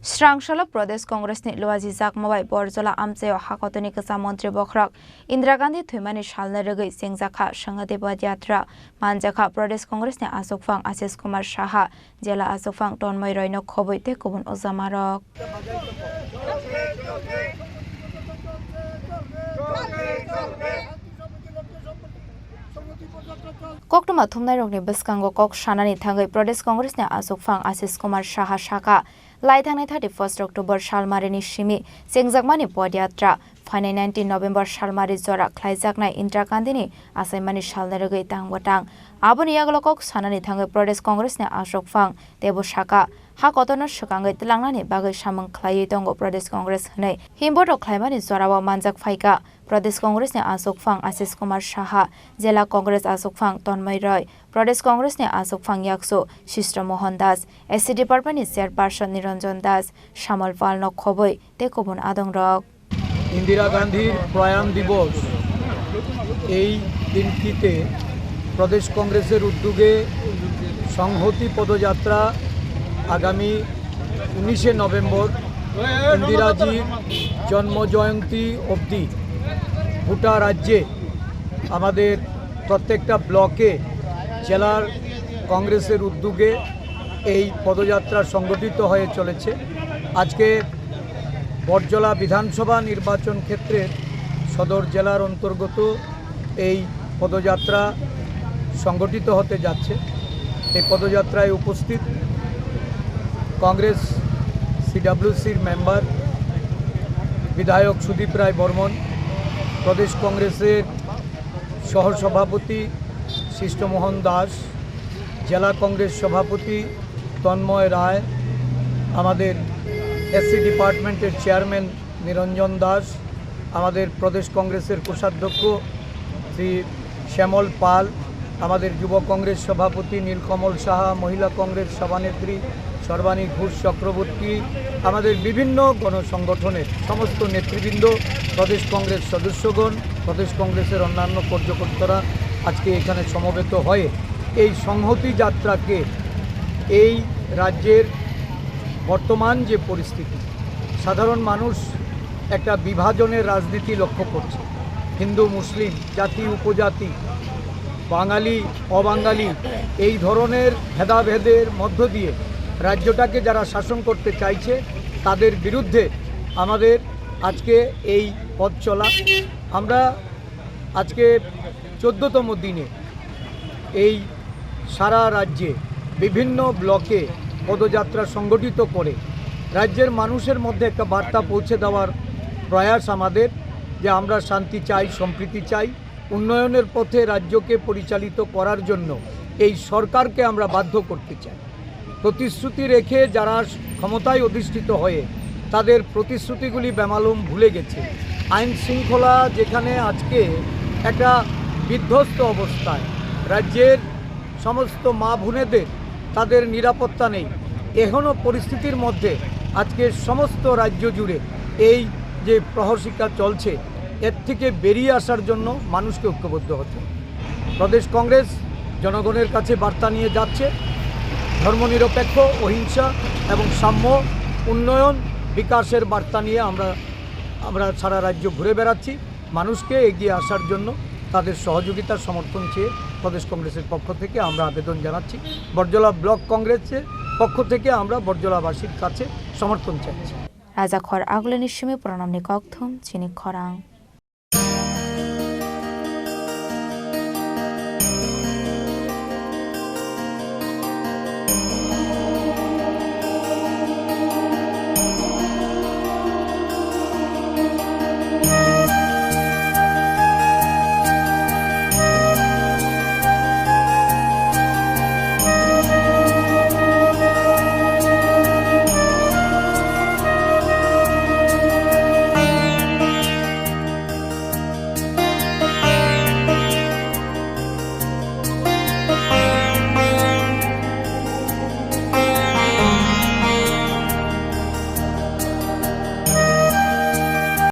Srangshalo Pradesh Congress ni Luaji Zakmawai Borjola Amcheo Hakotoni Kasa Mantri Bokhrak Indira Gandhi Thumani Shalna Regai Sengjakha Sangade Badyatra Manjakha Pradesh Congress ni Asokfang Ashish Kumar Shaha Jela Asokfang Tonmoi Roino Khoboite Kubun Ozamarok Koktuma Thumnai Rokni Biskango Kok Shanani Thangai Pradesh Congress ni Asokfang Ashish Kumar Shaha Shaka Lai thangnai 31 October Shalmarini Shimi Sengjakmani Podyatra Phainai 19 November Shalmari Jora Khlaijaknai Indira Gandhi ni Asaimani Shalnaregai Tangwatang Aboni Yaglokok Sanani Thangai Pradesh Congress ni Asokfang Debo Shaka Ha kotono shukangai tilangnani bagai samang khlai tongo Pradesh Congress hnai himboto khlaimani zorawa manjak phaika Pradesh Congress ni Asokfang Ashish Kumar Shaha Jela Congress Asokfang Tonmoi Roy Pradesh Congress ni Asokfang Yakso Shishra Mohan Das SC Department ni Chairperson Niranjan Das Shamal Pal no khoboi te kobun adong rok Indira গান্ধীর প্রয়াণ দিবস এই দিনটিতে প্রদেশ কংগ্রেসের উদ্যোগে সংহতি পদযাত্রা আগামী 19 November ইন্দিরাজির জন্মজয়ন্তী অবধি গোটা রাজ্যে আমাদের প্রত্যেকটা ব্লকে জেলার কংগ্রেসের উদ্যোগে এই পদযাত্রা সংগঠিত হয়ে চলেছে আজকে বরজলা বিধানসভা নির্বাচন ক্ষেত্রের সদর জেলার অন্তর্গত এই পদযাত্রা সংগঠিত হতে যাচ্ছে এই পদযাত্রায় উপস্থিত কংগ্রেস সিডব্লিউসির মেম্বার বিধায়ক সুদীপ রায় বর্মন প্রদেশ কংগ্রেসের সহসভাপতি শিষ্টমোহন দাস জেলা কংগ্রেস সভাপতি তন্ময় রায় আমাদের এসসি ডিপার্টমেন্টের চেয়ারম্যান নিরঞ্জন দাস আমাদের প্রদেশ কংগ্রেসের কোষাধ্যক্ষ শ্রী শ্যামল পাল আমাদের যুব কংগ্রেস সভাপতি নীলকমল সাহা মহিলা কংগ্রেস সভানেত্রী সর্বাণী ঘোষ চক্রবর্তী আমাদের বিভিন্ন গণসংগঠনের সমস্ত নেতৃবৃন্দ প্রদেশ কংগ্রেস সদস্যগণ প্রদেশ কংগ্রেসের অন্যান্য কার্যকর্তারা আজকে এখানে সমবেত হয়ে এই সংহতি যাত্রাকে এই রাজ্যের বর্তমান যে পরিস্থিতি সাধারণ মানুষ একটা বিভাজনের রাজনীতি লক্ষ্য করছে হিন্দু মুসলিম জাতি উপজাতি বাঙালি অবাঙালি এই ধরনের ভেদাভেদের মধ্য দিয়ে রাজ্যটাকে যারা শাসন করতে চাইছে তাদের বিরুদ্ধে আমাদের আজকে এই পথ চলা আমরা আজকে 14তম দিনে এই সারা রাজ্যে বিভিন্ন ব্লকে পদযাত্রা সংগঠিত করে রাজ্যের মানুষের মধ্যে একটা বার্তা পৌঁছে দেওয়ার প্রয়াস আমাদের যে আমরা শান্তি চাই সম্প্রীতি চাই উন্নয়নের পথে রাজ্যকে পরিচালিত করার জন্য এই সরকারকে আমরা বাধ্য করতে চাই প্রতিশ্রুতি রেখে যারা ক্ষমতায় অধিষ্ঠিত হয়ে তাদের প্রতিশ্রুতিগুলি বেমালুম ভুলে গেছে আইন শৃঙ্খলা যেখানে আজকে একটা বিধ্বস্ত অবস্থায় রাজ্যের সমস্ত মা বোনেদের তাদের নিরাপত্তা নেই এখনও পরিস্থিতির মধ্যে আজকে সমস্ত রাজ্য জুড়ে এই যে প্রহরশিক্ষা চলছে এর থেকে বেরিয়ে আসার জন্য মানুষকে ঐক্যবদ্ধ হতে প্রদেশ কংগ্রেস জনগণের কাছে বার্তা নিয়ে যাচ্ছে ধর্মনিরপেক্ষ অহিংসা এবং সাম্য উন্নয়ন বিকাশের বার্তা নিয়ে আমরা সারা রাজ্য ঘুরে বেড়াচ্ছি মানুষকে এগিয়ে আসার জন্য তাদের সহযোগিতার সমর্থন চেয়ে প্রদেশ কংগ্রেসের পক্ষ থেকে আমরা আবেদন জানাচ্ছি বরজলা ব্লক কংগ্রেসের পক্ষ থেকে আমরা বরজলাবাসীর কাছে সমর্থন চাইছি রাজা খর আগলেনি সিমে প্রণামনি ককথম চিনি খরাং